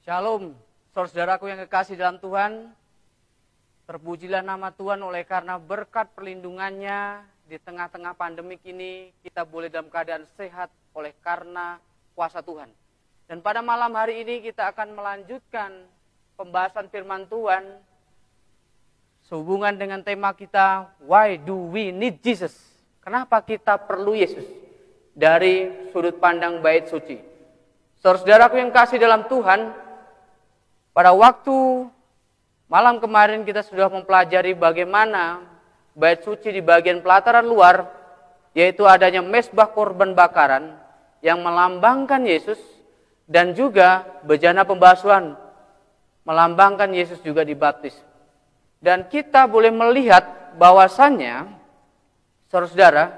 Shalom, saudaraku yang kekasih dalam Tuhan. Terpujilah nama Tuhan oleh karena berkat perlindungannya di tengah-tengah pandemik ini kita boleh dalam keadaan sehat oleh karena kuasa Tuhan. Dan pada malam hari ini kita akan melanjutkan pembahasan firman Tuhan sehubungan dengan tema kita, Why do we need Jesus? Kenapa kita perlu Yesus? Dari sudut pandang bait suci. Saudaraku yang kasih dalam Tuhan, pada waktu malam kemarin kita sudah mempelajari bagaimana bait suci di bagian pelataran luar, yaitu adanya mezbah korban bakaran yang melambangkan Yesus dan juga bejana pembasuhan melambangkan Yesus juga dibaptis. Dan kita boleh melihat bahwasannya, saudara,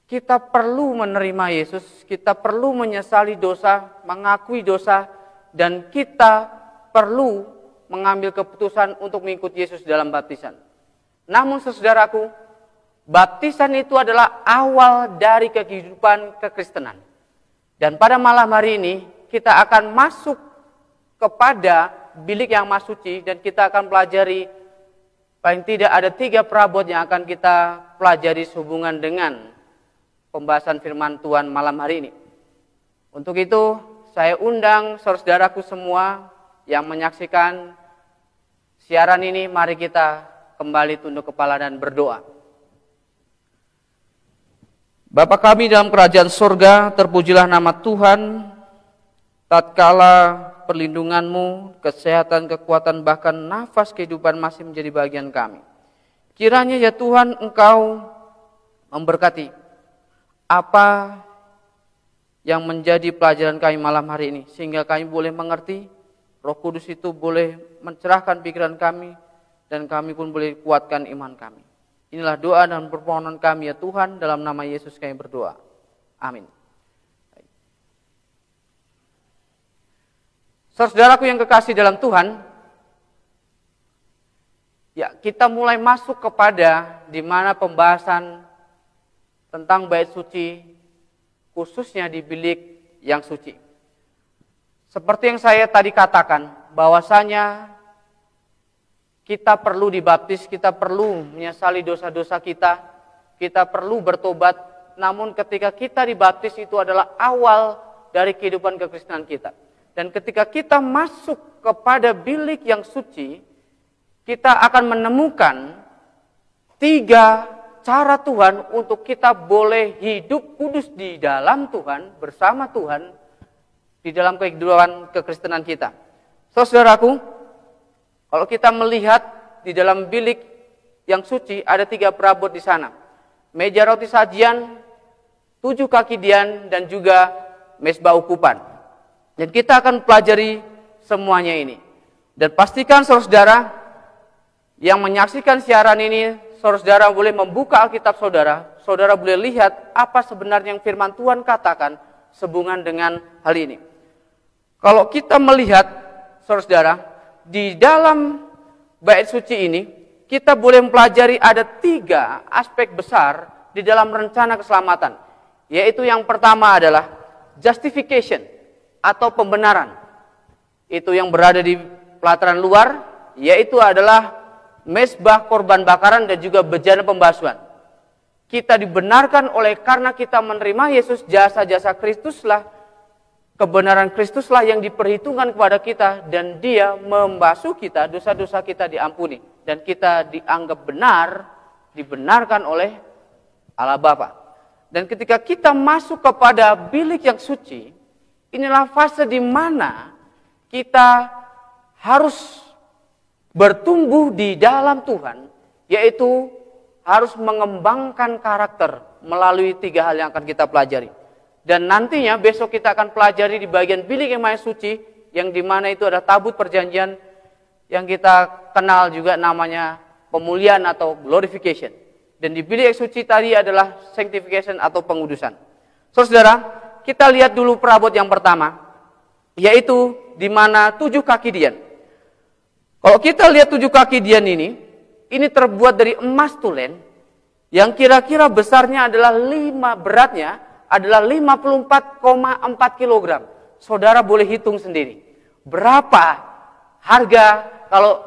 kita perlu menerima Yesus, kita perlu menyesali dosa, mengakui dosa, dan kita perlu mengambil keputusan untuk mengikut Yesus dalam baptisan. Namun saudaraku, baptisan itu adalah awal dari kehidupan kekristenan. Dan pada malam hari ini kita akan masuk kepada bilik yang maha suci dan kita akan pelajari paling tidak ada 3 perabot yang akan kita pelajari sehubungan dengan pembahasan firman Tuhan malam hari ini. Untuk itu saya undang saudaraku semua yang menyaksikan siaran ini, mari kita kembali tunduk kepala dan berdoa. Bapa kami dalam kerajaan surga, terpujilah nama Tuhan. Tatkala perlindungan-Mu, kesehatan, kekuatan, bahkan nafas kehidupan masih menjadi bagian kami. Kiranya ya Tuhan Engkau memberkati apa yang menjadi pelajaran kami malam hari ini, sehingga kami boleh mengerti, Roh Kudus itu boleh mencerahkan pikiran kami, dan kami pun boleh kuatkan iman kami. Inilah doa dan permohonan kami ya Tuhan, dalam nama Yesus kami berdoa. Amin. Saudaraku yang kekasih dalam Tuhan, ya kita mulai masuk kepada di mana pembahasan tentang bait suci, khususnya di bilik yang suci. Seperti yang saya tadi katakan, bahwasanya kita perlu dibaptis, kita perlu menyesali dosa-dosa kita perlu bertobat. Namun ketika kita dibaptis itu adalah awal dari kehidupan kekristenan kita. Dan ketika kita masuk kepada bilik yang suci, kita akan menemukan 3 cara Tuhan untuk kita boleh hidup kudus di dalam Tuhan, bersama Tuhan, di dalam kehidupan kekristenan kita. Saudaraku, kalau kita melihat di dalam bilik yang suci, ada 3 perabot di sana. Meja roti sajian, 7 kaki dian, dan juga mezbah ukupan. Dan kita akan pelajari semuanya ini. Dan pastikan saudara yang menyaksikan siaran ini, saudara boleh membuka Alkitab saudara boleh lihat apa sebenarnya yang firman Tuhan katakan sehubungan dengan hal ini. Kalau kita melihat, saudara, di dalam bait suci ini, kita boleh mempelajari ada 3 aspek besar di dalam rencana keselamatan. Yaitu yang pertama adalah justification atau pembenaran. Itu yang berada di pelataran luar, yaitu adalah mezbah korban bakaran dan juga bejana pembasuhan. Kita dibenarkan oleh karena kita menerima Yesus, jasa-jasa Kristuslah, kebenaran Kristuslah yang diperhitungkan kepada kita, dan Dia membasuh kita, dosa-dosa kita diampuni, dan kita dianggap benar, dibenarkan oleh Allah Bapa. Dan ketika kita masuk kepada bilik yang suci, inilah fase di mana kita harus bertumbuh di dalam Tuhan, yaitu harus mengembangkan karakter melalui 3 hal yang akan kita pelajari. Dan nantinya besok kita akan pelajari di bagian bilik yang maha suci, yang dimana itu ada tabut perjanjian yang kita kenal juga namanya pemulihan atau glorification. Dan di bilik yang suci tadi adalah sanctification atau pengudusan. Saudara, kita lihat dulu perabot yang pertama, yaitu di mana 7 kaki dian. Kalau kita lihat 7 kaki dian ini terbuat dari emas tulen yang kira-kira besarnya adalah beratnya adalah 54,4 kg. Saudara boleh hitung sendiri. Berapa harga kalau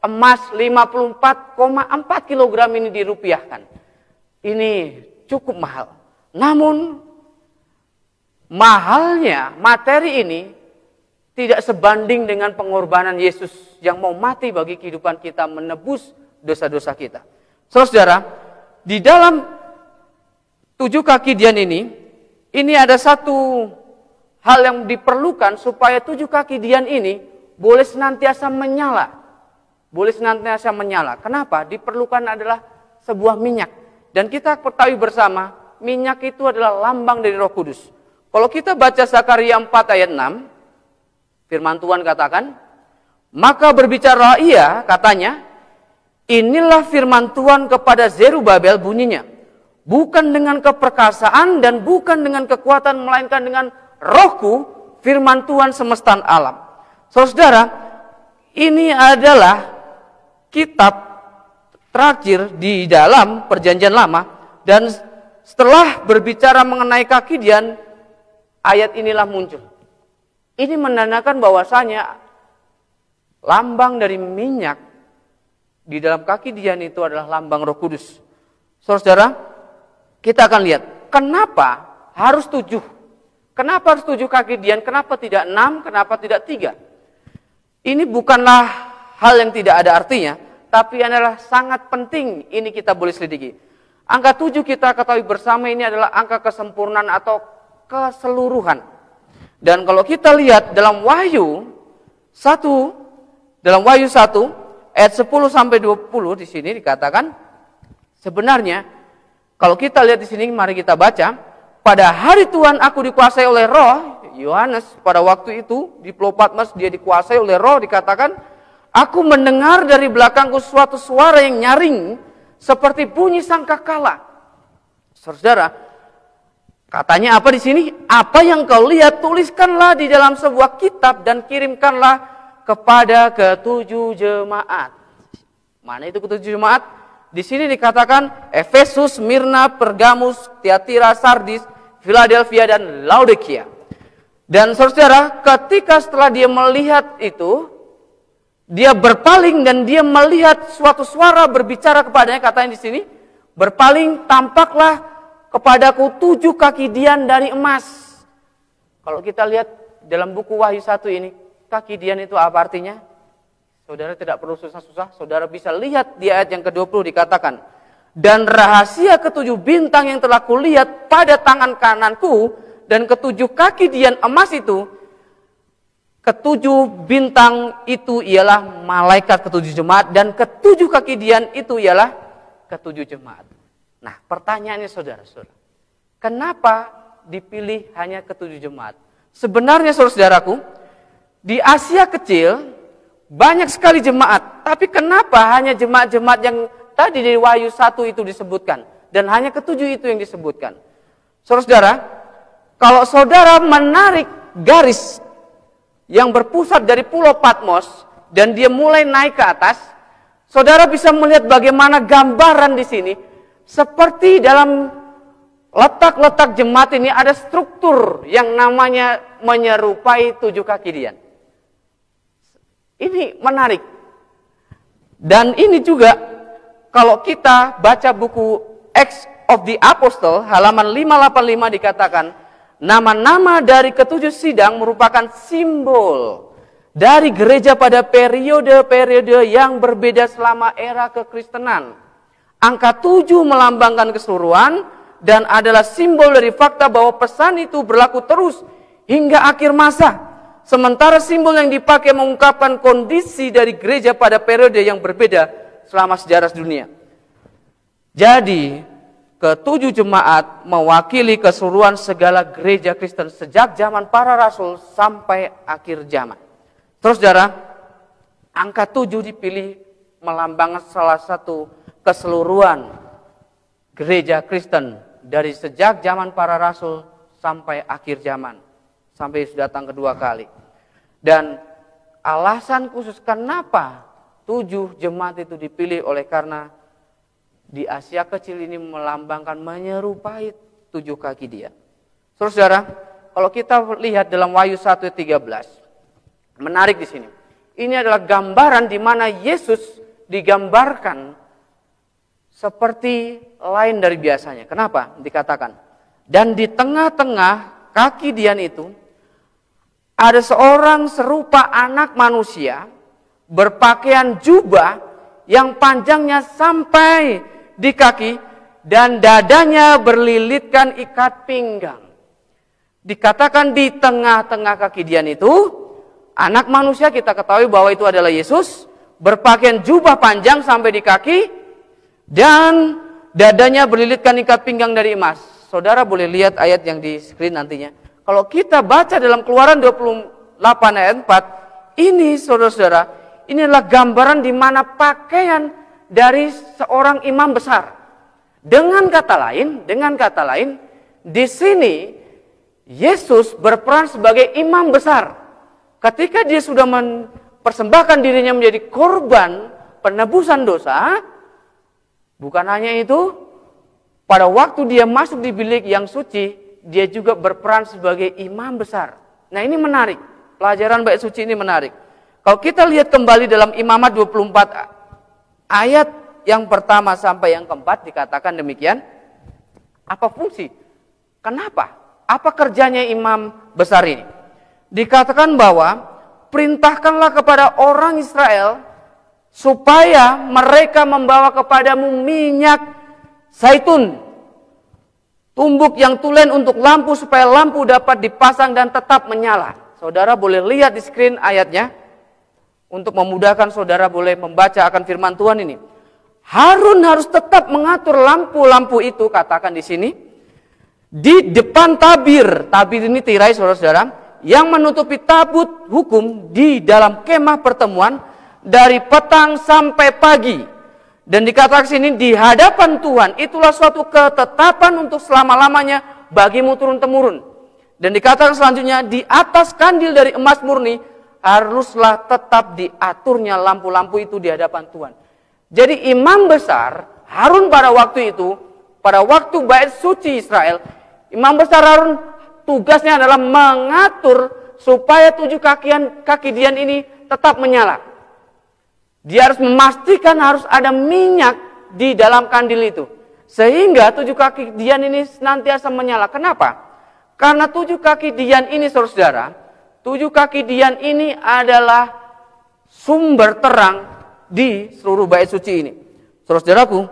emas 54,4 kg ini dirupiahkan? Ini cukup mahal. Namun mahalnya materi ini tidak sebanding dengan pengorbanan Yesus yang mau mati bagi kehidupan kita, menebus dosa-dosa kita. Saudara, di dalam 7 kaki dian ini ada satu hal yang diperlukan supaya 7 kaki dian ini boleh senantiasa menyala. Boleh senantiasa menyala. Kenapa? Diperlukan adalah sebuah minyak. Dan kita ketahui bersama, minyak itu adalah lambang dari Roh Kudus. Kalau kita baca Zakaria 4 ayat 6, firman Tuhan katakan, maka berbicara ia, katanya, inilah firman Tuhan kepada Zerubabel bunyinya. Bukan dengan keperkasaan dan bukan dengan kekuatan, melainkan dengan Rohku, firman Tuhan semesta alam. Saudara, ini adalah kitab terakhir di dalam Perjanjian Lama. Dan setelah berbicara mengenai kaki dian, ayat inilah muncul. Ini menandakan bahwasanya lambang dari minyak di dalam kaki dian itu adalah lambang Roh Kudus. Saudara, kita akan lihat kenapa harus 7. Kenapa harus 7 kaki dian? Kenapa tidak 6? Kenapa tidak 3? Ini bukanlah hal yang tidak ada artinya, tapi adalah sangat penting. Ini kita boleh selidiki. Angka 7 kita ketahui bersama ini adalah angka kesempurnaan atau keseluruhan. Dan kalau kita lihat dalam Wahyu 1, ayat 10 sampai 20 di sini dikatakan, sebenarnya kalau kita lihat di sini, mari kita baca, pada hari Tuhan aku dikuasai oleh Roh. Yohanes pada waktu itu di Pulau Patmos dia dikuasai oleh Roh, dikatakan, aku mendengar dari belakangku suatu suara yang nyaring seperti bunyi sangkakala. Saudara, katanya apa di sini? Apa yang kau lihat tuliskanlah di dalam sebuah kitab dan kirimkanlah kepada ke-7 jemaat. Mana itu ke-7 jemaat? Di sini dikatakan Efesus, Smyrna, Pergamus, Tiatira, Sardis, Philadelphia dan Laodikia. Dan saudara, ketika setelah dia melihat itu, dia berpaling dan dia melihat suatu suara berbicara kepadanya, katanya di sini, berpaling tampaklah kepadaku 7 kaki dian dari emas. Kalau kita lihat dalam buku Wahyu 1 ini, kaki dian itu apa artinya? Saudara tidak perlu susah-susah, saudara bisa lihat di ayat yang ke-20 dikatakan, dan rahasia ke-7 bintang yang telah kulihat pada tangan kananku, dan ke-7 kaki dian emas itu, ke-7 bintang itu ialah malaikat ke-7 jemaat, dan ke-7 kaki dian itu ialah ke-7 jemaat. Nah, pertanyaannya saudara-saudara, kenapa dipilih hanya ke-7 jemaat? Sebenarnya saudara-saudaraku, di Asia kecil banyak sekali jemaat, tapi kenapa hanya jemaat-jemaat yang tadi dari Wahyu 1 itu disebutkan, dan hanya ke-7 itu yang disebutkan? Saudara-saudara, kalau saudara menarik garis yang berpusat dari Pulau Patmos dan dia mulai naik ke atas, saudara bisa melihat bagaimana gambaran di sini. Seperti dalam letak-letak jemaat ini ada struktur yang namanya menyerupai 7 kaki dian. Ini menarik. Dan ini juga kalau kita baca buku Acts of the Apostle halaman 585 dikatakan, nama-nama dari ke-7 sidang merupakan simbol dari gereja pada periode-periode yang berbeda selama era kekristenan. Angka 7 melambangkan keseluruhan dan adalah simbol dari fakta bahwa pesan itu berlaku terus hingga akhir masa. Sementara simbol yang dipakai mengungkapkan kondisi dari gereja pada periode yang berbeda selama sejarah dunia. Jadi, ke-7 jemaat mewakili keseluruhan segala gereja Kristen sejak zaman para rasul sampai akhir zaman. Terus saudara, angka 7 dipilih melambangkan salah satu keseluruhan gereja Kristen dari sejak zaman para rasul sampai akhir zaman, sampai sudah datang kedua kali. Dan alasan khusus kenapa 7 jemaat itu dipilih oleh karena di Asia kecil ini melambangkan menyerupai 7 kaki dia. Saudara, kalau kita lihat dalam Wahyu 1:13, menarik di sini. Ini adalah gambaran di mana Yesus digambarkan seperti lain dari biasanya. Kenapa? Dikatakan, dan di tengah-tengah kaki Dian itu ada seorang serupa anak manusia berpakaian jubah yang panjangnya sampai di kaki dan dadanya berlilitkan ikat pinggang. Dikatakan di tengah-tengah kaki Dian itu anak manusia, kita ketahui bahwa itu adalah Yesus, berpakaian jubah panjang sampai di kaki dan dadanya berlilitkan ikat pinggang dari emas. Saudara boleh lihat ayat yang di screen nantinya. Kalau kita baca dalam Keluaran 28 ayat 4, ini saudara-saudara, ini adalah gambaran di mana pakaian dari seorang imam besar. Dengan kata lain, di sini Yesus berperan sebagai imam besar. Ketika dia sudah mempersembahkan dirinya menjadi korban penebusan dosa, bukan hanya itu, pada waktu dia masuk di bilik yang suci, dia juga berperan sebagai imam besar. Nah, ini menarik. Pelajaran bait suci ini menarik. Kalau kita lihat kembali dalam Imamat 24 ayat yang pertama sampai yang keempat, dikatakan demikian. Apa fungsi? Kenapa? Apa kerjanya imam besar ini? Dikatakan bahwa perintahkanlah kepada orang Israel supaya mereka membawa kepadamu minyak zaitun, tumbuk yang tulen untuk lampu, supaya lampu dapat dipasang dan tetap menyala. Saudara boleh lihat di screen ayatnya. Untuk memudahkan saudara boleh membaca akan firman Tuhan ini. Harun harus tetap mengatur lampu-lampu itu, katakan di sini, di depan tabir. Tabir ini tirai, saudara-saudara, yang menutupi tabut hukum di dalam kemah pertemuan dari petang sampai pagi. Dan dikatakan sini, di hadapan Tuhan itulah suatu ketetapan untuk selama-lamanya bagimu turun-temurun. Dan dikatakan selanjutnya, di atas kandil dari emas murni haruslah tetap diaturnya lampu-lampu itu di hadapan Tuhan. Jadi imam besar Harun pada waktu itu, pada waktu bait suci Israel, imam besar Harun tugasnya adalah mengatur supaya 7 kaki Dian ini tetap menyala. Dia harus memastikan harus ada minyak di dalam kandil itu, sehingga 7 kaki Dian ini senantiasa menyala. Kenapa? Karena 7 kaki Dian ini, saudara, 7 kaki Dian ini adalah sumber terang di seluruh bait suci ini. Saudaraku,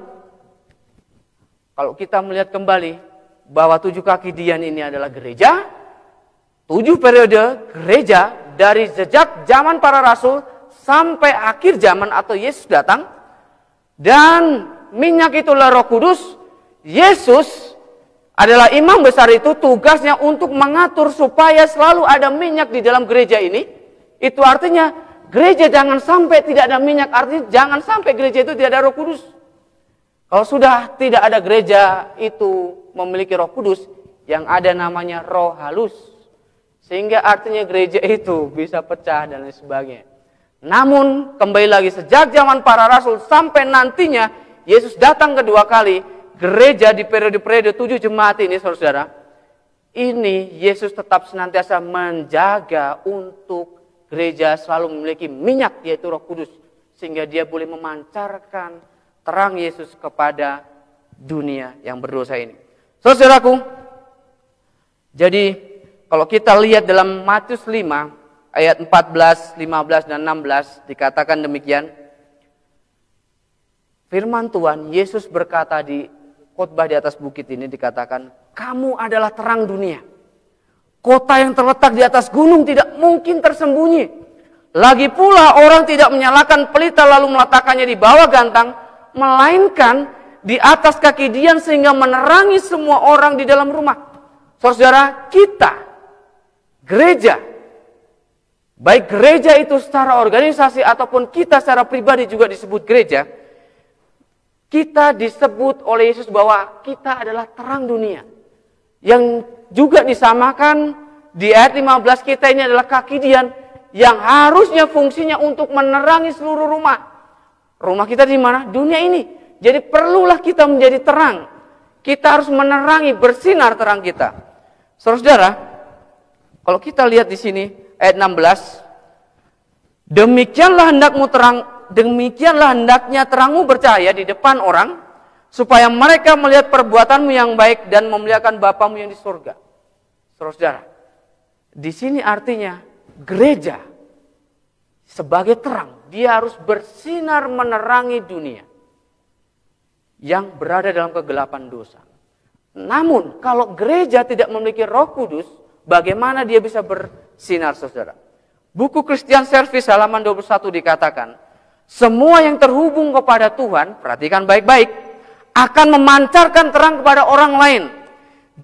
kalau kita melihat kembali bahwa 7 kaki Dian ini adalah gereja, 7 periode gereja dari sejak zaman para rasul sampai akhir zaman atau Yesus datang, dan minyak itulah Roh Kudus. Yesus adalah imam besar itu, tugasnya untuk mengatur supaya selalu ada minyak di dalam gereja ini. Itu artinya gereja jangan sampai tidak ada minyak, artinya jangan sampai gereja itu tidak ada Roh Kudus. Kalau sudah tidak ada gereja itu memiliki Roh Kudus, yang ada namanya roh halus. Sehingga artinya gereja itu bisa pecah dan lain sebagainya. Namun kembali lagi, sejak zaman para rasul sampai nantinya Yesus datang kedua kali, gereja di periode-periode 7 jemaat ini, saudara, ini Yesus tetap senantiasa menjaga untuk gereja selalu memiliki minyak, yaitu Roh Kudus, sehingga dia boleh memancarkan terang Yesus kepada dunia yang berdosa ini. Saudaraku, jadi kalau kita lihat dalam Matius 5 ayat 14, 15 dan 16 dikatakan demikian. Firman Tuhan, Yesus berkata di khotbah di atas bukit ini, dikatakan, kamu adalah terang dunia. Kota yang terletak di atas gunung tidak mungkin tersembunyi. Lagi pula orang tidak menyalakan pelita lalu meletakkannya di bawah gantang, melainkan di atas kaki Dian sehingga menerangi semua orang di dalam rumah. Saudara, kita, gereja, baik gereja itu secara organisasi ataupun kita secara pribadi juga disebut gereja, kita disebut oleh Yesus bahwa kita adalah terang dunia. Yang juga disamakan di ayat 15, kita ini adalah kaki Dian yang harusnya fungsinya untuk menerangi seluruh rumah. Rumah kita di mana? Dunia ini. Jadi perlulah kita menjadi terang. Kita harus menerangi, bersinar terang kita. Saudara, kalau kita lihat di sini ayat 16, Demikianlah hendaknya terangmu bercahaya di depan orang, supaya mereka melihat perbuatanmu yang baik dan memuliakan Bapamu yang di surga. Saudara, di sini artinya gereja sebagai terang, dia harus bersinar menerangi dunia yang berada dalam kegelapan dosa. Namun kalau gereja tidak memiliki Roh Kudus, bagaimana dia bisa bersinar, saudara? Buku Christian Service halaman 21 dikatakan, semua yang terhubung kepada Tuhan, perhatikan baik-baik, akan memancarkan terang kepada orang lain.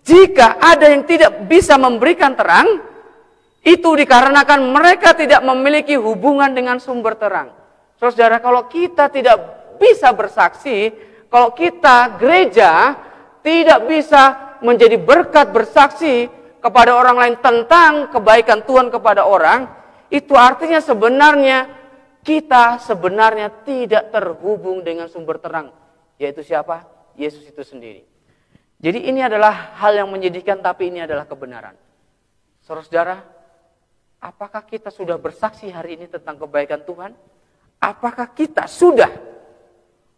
Jika ada yang tidak bisa memberikan terang, itu dikarenakan mereka tidak memiliki hubungan dengan sumber terang. Saudara, kalau kita tidak bisa bersaksi, kalau kita gereja tidak bisa menjadi berkat bersaksi kepada orang lain tentang kebaikan Tuhan kepada orang, itu artinya sebenarnya kita sebenarnya tidak terhubung dengan sumber terang, yaitu siapa? Yesus itu sendiri. Jadi ini adalah hal yang menyedihkan, tapi ini adalah kebenaran. Saudara, apakah kita sudah bersaksi hari ini tentang kebaikan Tuhan? Apakah kita sudah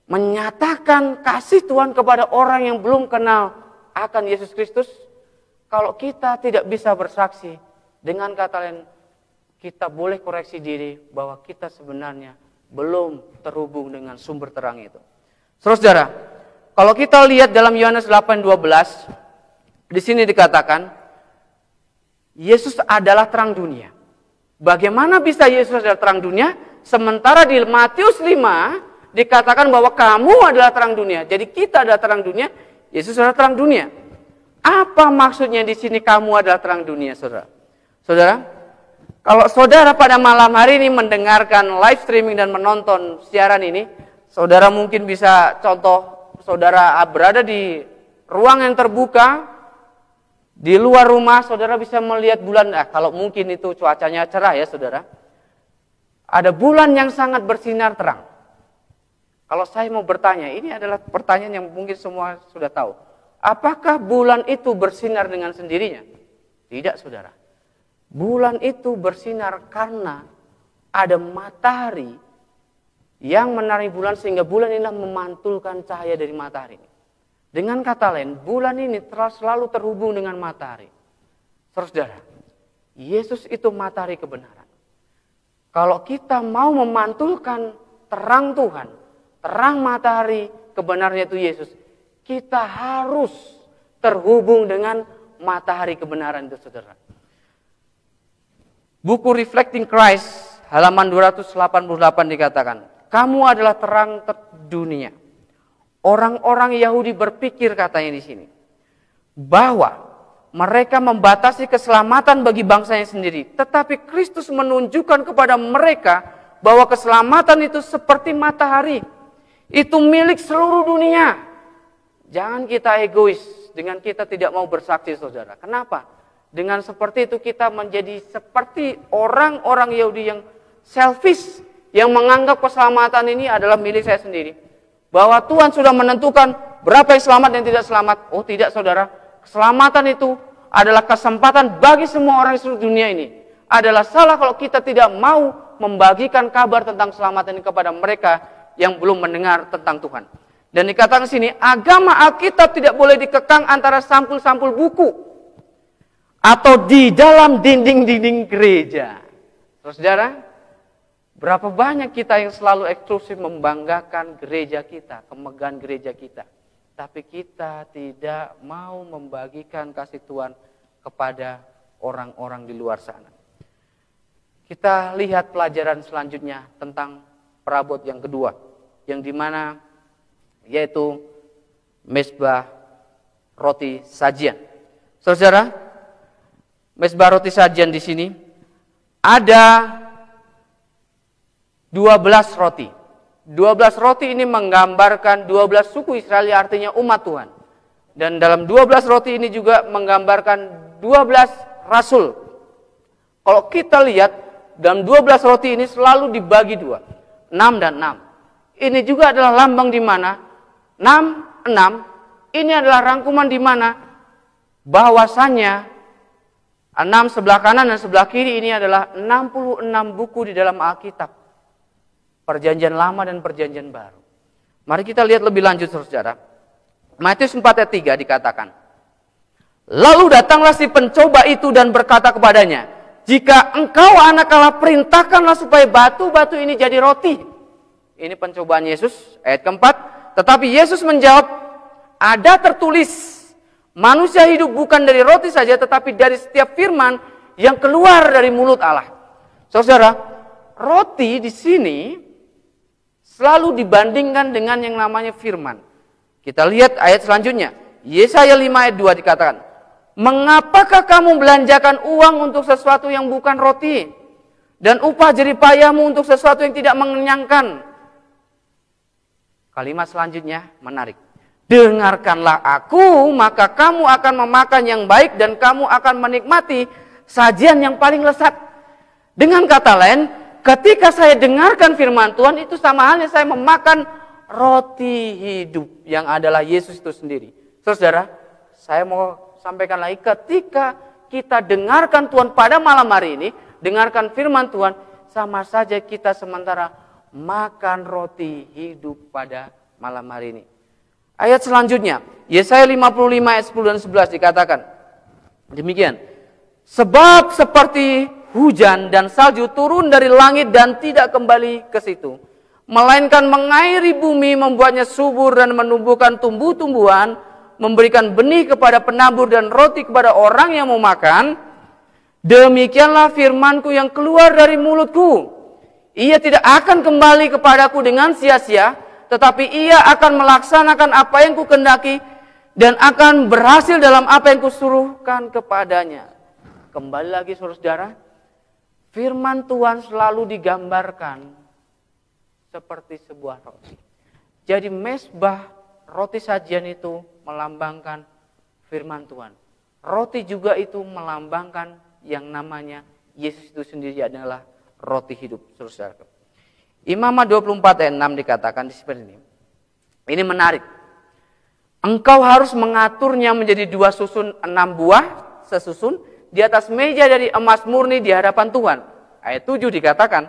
menyatakan kasih Tuhan kepada orang yang belum kenal akan Yesus Kristus? Kalau kita tidak bisa bersaksi, dengan kata lain, kita boleh koreksi diri bahwa kita sebenarnya belum terhubung dengan sumber terang itu. Saudara, kalau kita lihat dalam Yohanes 8:12, di sini dikatakan, Yesus adalah terang dunia. Bagaimana bisa Yesus adalah terang dunia? Sementara di Matius 5, dikatakan bahwa kamu adalah terang dunia. Jadi kita adalah terang dunia, Yesus adalah terang dunia. Apa maksudnya di sini kamu adalah terang dunia, saudara? Saudara, kalau saudara pada malam hari ini mendengarkan live streaming dan menonton siaran ini, saudara mungkin bisa contoh, saudara berada di ruang yang terbuka, di luar rumah, saudara bisa melihat bulan. Kalau mungkin itu cuacanya cerah ya, saudara. Ada bulan yang sangat bersinar terang. Kalau saya mau bertanya, ini adalah pertanyaan yang mungkin semua sudah tahu. Apakah bulan itu bersinar dengan sendirinya? Tidak, saudara. Bulan itu bersinar karena ada matahari yang menarik bulan sehingga bulan ini memantulkan cahaya dari matahari. Dengan kata lain, bulan ini selalu terhubung dengan matahari. Saudara, Yesus itu matahari kebenaran. Kalau kita mau memantulkan terang Tuhan, terang matahari kebenaran itu Yesus, kita harus terhubung dengan matahari kebenaran itu, saudara. Buku Reflecting Christ halaman 288 dikatakan, kamu adalah terang dunia. Orang-orang Yahudi berpikir, katanya di sini, bahwa mereka membatasi keselamatan bagi bangsanya sendiri. Tetapi Kristus menunjukkan kepada mereka bahwa keselamatan itu seperti matahari. Itu milik seluruh dunia. Jangan kita egois dengan kita tidak mau bersaksi, saudara. Kenapa? Dengan seperti itu kita menjadi seperti orang-orang Yahudi yang selfish, yang menganggap keselamatan ini adalah milik saya sendiri. Bahwa Tuhan sudah menentukan berapa yang selamat dan tidak selamat. Oh tidak, saudara. Keselamatan itu adalah kesempatan bagi semua orang di seluruh dunia ini. Adalah salah kalau kita tidak mau membagikan kabar tentang keselamatan ini kepada mereka yang belum mendengar tentang Tuhan. Dan dikatakan sini, agama Alkitab tidak boleh dikekang antara sampul-sampul buku atau di dalam dinding-dinding gereja. Saudara, berapa banyak kita yang selalu eksklusif membanggakan gereja kita, kemegahan gereja kita. Tapi kita tidak mau membagikan kasih Tuhan kepada orang-orang di luar sana. Kita lihat pelajaran selanjutnya tentang perabot yang kedua, yang dimana yaitu mezbah roti sajian. Saudara, mezbah roti sajian di sini ada 12 roti. 12 roti ini menggambarkan 12 suku Israel, artinya umat Tuhan. Dan dalam 12 roti ini juga menggambarkan 12 rasul. Kalau kita lihat, dalam 12 roti ini selalu dibagi dua. 6 dan 6. Ini juga adalah lambang di mana 6, 6, ini adalah rangkuman di mana bahwasannya 6 sebelah kanan dan sebelah kiri ini adalah 66 buku di dalam Alkitab. Perjanjian Lama dan Perjanjian Baru. Mari kita lihat lebih lanjut saudara. Matius 4 ayat 3 dikatakan. Lalu datanglah si pencoba itu dan berkata kepadanya, jika engkau anak Allah, perintahkanlah supaya batu-batu ini jadi roti. Ini pencobaan Yesus, ayat keempat. Tetapi Yesus menjawab, ada tertulis, manusia hidup bukan dari roti saja, tetapi dari setiap firman yang keluar dari mulut Allah. Saudara, roti di sini selalu dibandingkan dengan yang namanya firman. Kita lihat ayat selanjutnya. Yesaya 5 ayat 2 dikatakan, mengapakah kamu belanjakan uang untuk sesuatu yang bukan roti, dan upah jeripayahmu untuk sesuatu yang tidak mengenyangkan? Kalimat selanjutnya menarik. Dengarkanlah aku, maka kamu akan memakan yang baik dan kamu akan menikmati sajian yang paling lezat. Dengan kata lain, ketika saya dengarkan firman Tuhan, itu sama halnya saya memakan roti hidup yang adalah Yesus itu sendiri. Saudara, saya mau sampaikan lagi, ketika kita dengarkan Tuhan pada malam hari ini, dengarkan firman Tuhan, sama saja kita sementara makan roti hidup pada malam hari ini. Ayat selanjutnya, Yesaya 55 ayat 10 dan 11 dikatakan demikian. Sebab seperti hujan dan salju turun dari langit dan tidak kembali ke situ, melainkan mengairi bumi, membuatnya subur dan menumbuhkan tumbuh-tumbuhan, memberikan benih kepada penabur dan roti kepada orang yang mau makan, demikianlah firmanku yang keluar dari mulutku. Ia tidak akan kembali kepadaku dengan sia-sia, tetapi ia akan melaksanakan apa yang kukendaki dan akan berhasil dalam apa yang kusuruhkan kepadanya. Kembali lagi saudara, firman Tuhan selalu digambarkan seperti sebuah roti. Jadi mezbah roti sajian itu melambangkan firman Tuhan. Roti juga itu melambangkan yang namanya Yesus itu sendiri adalah roti hidup, saudara. Imamat 24 ayat 6 dikatakan di seperti ini. Ini menarik. Engkau harus mengaturnya menjadi 2 susun 6 buah sesusun di atas meja dari emas murni di hadapan Tuhan. Ayat 7 dikatakan,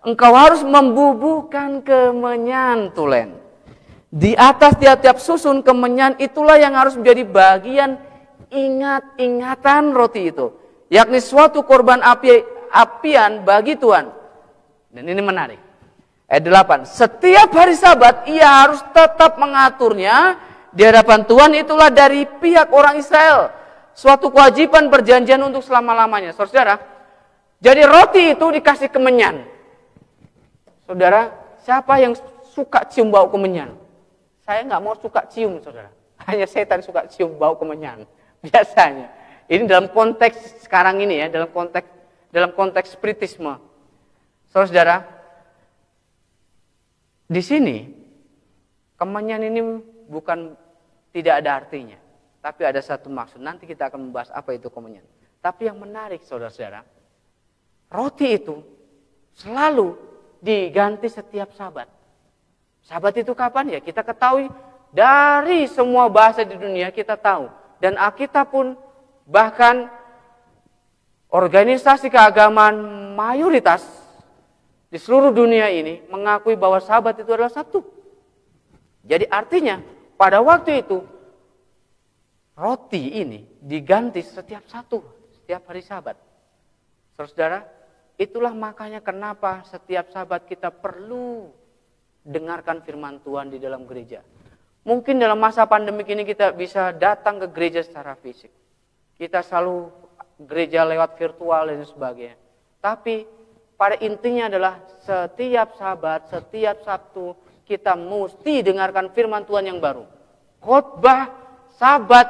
engkau harus membubuhkan kemenyan tulen. Di atas tiap-tiap susun kemenyan itulah yang harus menjadi bagian ingat-ingatan roti itu. Yakni suatu korban apian bagi Tuhan. Dan ini menarik. Ayat 8. Setiap hari Sabat ia harus tetap mengaturnya di hadapan Tuhan, itulah dari pihak orang Israel. Suatu kewajiban perjanjian untuk selama-lamanya. Saudara, jadi roti itu dikasih kemenyan. Saudara, siapa yang suka cium bau kemenyan? Saya nggak mau suka cium, saudara. Hanya setan suka cium bau kemenyan. Biasanya. Ini dalam konteks sekarang ini ya, dalam konteks spiritisme. Saudara, di sini kemenyan ini bukan tidak ada artinya, tapi ada satu maksud. Nanti kita akan membahas apa itu kemenyan. Tapi yang menarik saudara-saudara, roti itu selalu diganti setiap Sabat. Sabat itu kapan ya? Kita ketahui dari semua bahasa di dunia kita tahu. Dan Alkitab pun bahkan organisasi keagamaan mayoritas di seluruh dunia ini mengakui bahwa Sabat itu adalah Sabtu. Jadi artinya pada waktu itu roti ini diganti setiap hari Sabat. Saudara, itulah makanya kenapa setiap Sabat kita perlu dengarkan firman Tuhan di dalam gereja. Mungkin dalam masa pandemi ini kita bisa datang ke gereja secara fisik. Kita selalu gereja lewat virtual dan sebagainya. Tapi pada intinya adalah setiap Sabat, setiap Sabtu kita mesti dengarkan firman Tuhan yang baru. Khotbah Sabat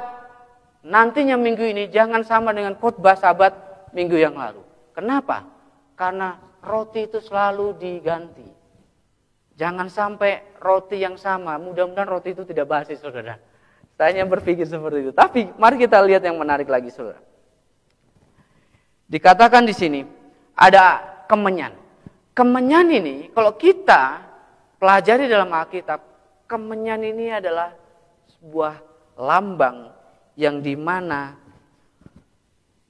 nantinya minggu ini jangan sama dengan khotbah Sabat minggu yang lalu. Kenapa? Karena roti itu selalu diganti. Jangan sampai roti yang sama. Mudah-mudahan roti itu tidak basi, saudara. Saya hanya berpikir seperti itu. Tapi mari kita lihat yang menarik lagi, saudara. Dikatakan di sini ada kemenyan. Kemenyan ini kalau kita pelajari dalam Alkitab, kemenyan ini adalah sebuah lambang yang dimana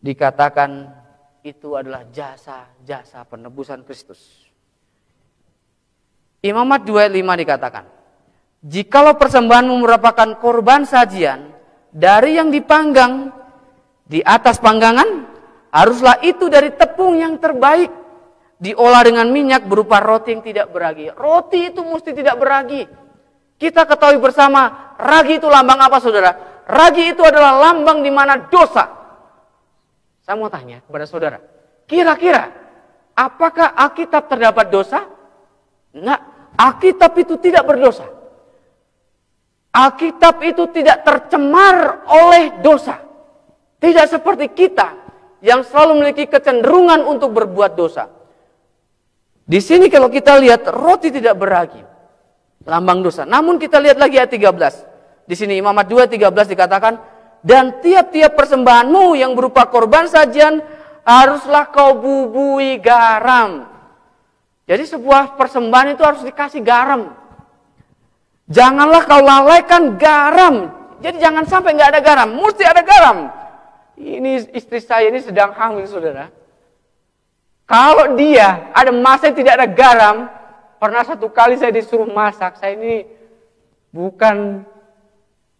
dikatakan itu adalah jasa-jasa penebusan Kristus. Imamat 2 ayat 5 dikatakan, jikalau persembahanmu merupakan korban sajian dari yang dipanggang di atas panggangan, haruslah itu dari tepung yang terbaik, diolah dengan minyak berupa roti yang tidak beragi. Roti itu mesti tidak beragi. Kita ketahui bersama, ragi itu lambang apa, saudara? Ragi itu adalah lambang di mana dosa. Saya mau tanya kepada saudara, kira-kira apakah Alkitab terdapat dosa? Enggak, Alkitab itu tidak berdosa. Alkitab itu tidak tercemar oleh dosa. Tidak seperti kita yang selalu memiliki kecenderungan untuk berbuat dosa. Di sini kalau kita lihat roti tidak beragi, lambang dosa. Namun kita lihat lagi ayat 13. Di sini Imamat 2:13 dikatakan, dan tiap-tiap persembahanmu yang berupa korban sajian haruslah kau bubui garam. Jadi sebuah persembahan itu harus dikasih garam. Janganlah kau lalaikan garam. Jadi jangan sampai nggak ada garam, mesti ada garam. Ini istri saya ini sedang hamil, saudara. Kalau dia ada masa yang tidak ada garam, pernah satu kali saya disuruh masak. Saya ini bukan